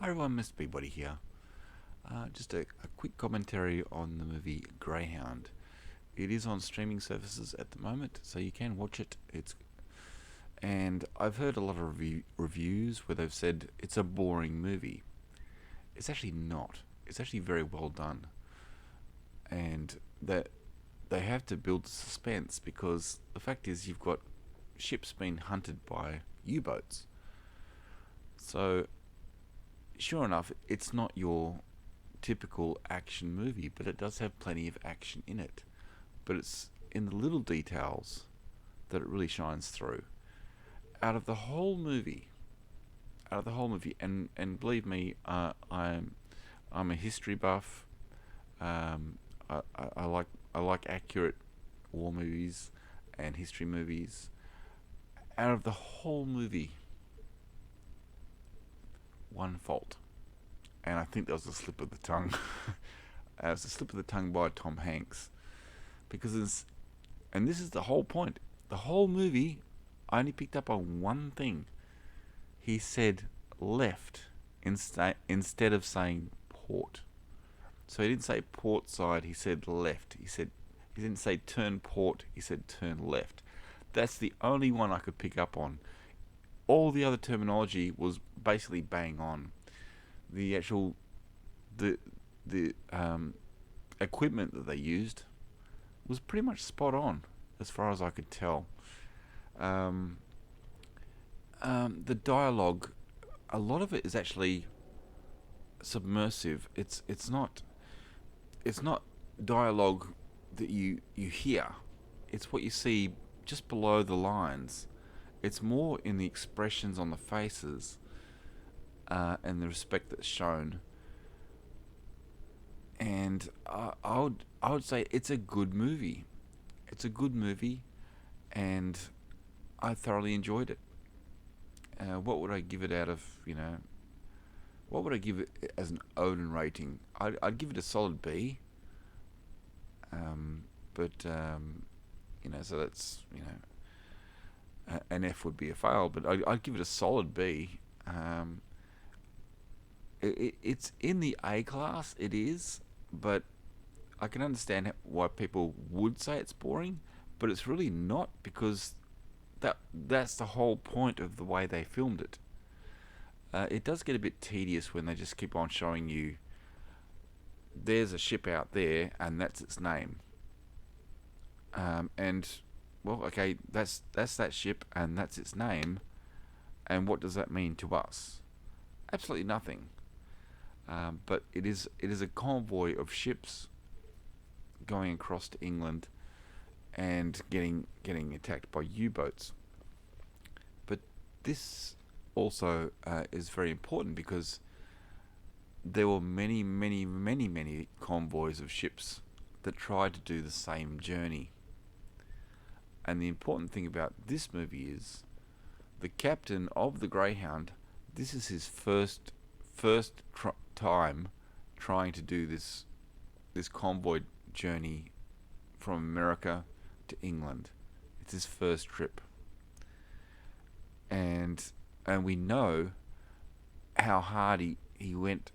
Hi everyone, Mr. Peabody here. Just a quick commentary on the movie Greyhound. It is on streaming services at the moment, so you can watch it. And I've heard a lot of reviews where they've said it's a boring movie. It's actually not. It's actually very well done, and that they have to build suspense because the fact is you've got ships being hunted by U-boats. So sure enough, it's not your typical action movie, but it does have plenty of action in it. But it's in the little details that it really shines through. Out of the whole movie, and believe me, I'm a history buff. I like accurate war movies and history movies. Out of the whole movie, one fault, and I think that was a slip of the tongue. It was a slip of the tongue by Tom Hanks, because and this is the whole point. The whole movie, I only picked up on one thing. He said left instead of saying port. So he didn't say port side. He said left. He didn't say turn port. He said turn left. That's the only one I could pick up on. All the other terminology was basically bang on. The actual the equipment that they used was pretty much spot on, as far as I could tell. Um, the dialogue, a lot of it is actually submersive. It's not dialogue that you hear. It's what you see just below the lines. It's more in the expressions on the faces, and the respect that's shown. And I would say it's a good movie. It's a good movie, and I thoroughly enjoyed it. What would I give it out of, what would I give it as an Odin rating? I'd give it a solid B. But so that's, an F would be a fail, but I'd give it a solid B. It's in the A class, it is, but I can understand why people would say it's boring, but it's really not, because that's the whole point of the way they filmed it. It does get a bit tedious when they just keep on showing you there's a ship out there and that's its name. And well, okay, that's that ship and that's its name, and what does that mean to us? Absolutely nothing. But it is a convoy of ships going across to England and getting attacked by U-boats. But this also is very important because there were many, many, many, many convoys of ships that tried to do the same journey. And the important thing about this movie is the captain of the Greyhound. This is his first time trying to do this convoy journey from America to England. It's his first trip, and we know how hard he went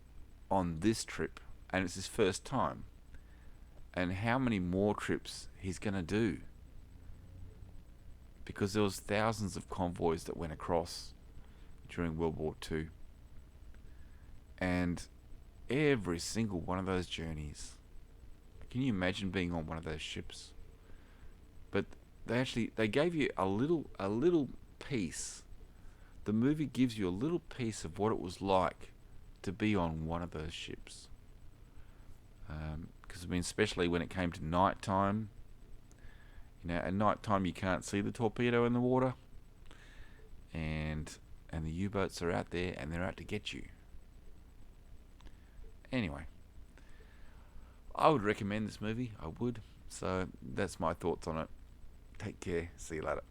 on this trip, and it's his first time, and how many more trips he's gonna do, because there was thousands of convoys that went across during World War Two, and every single one of those journeys. Can you imagine being on one of those ships? But they gave you a little piece. The movie gives you a little piece of what it was like to be on one of those ships. Because especially when it came to night time, at night time you can't see the torpedo in the water, and the U-boats are out there and they're out to get you. Anyway, I would recommend this movie. I would. So that's my thoughts on it. Take care. See you later.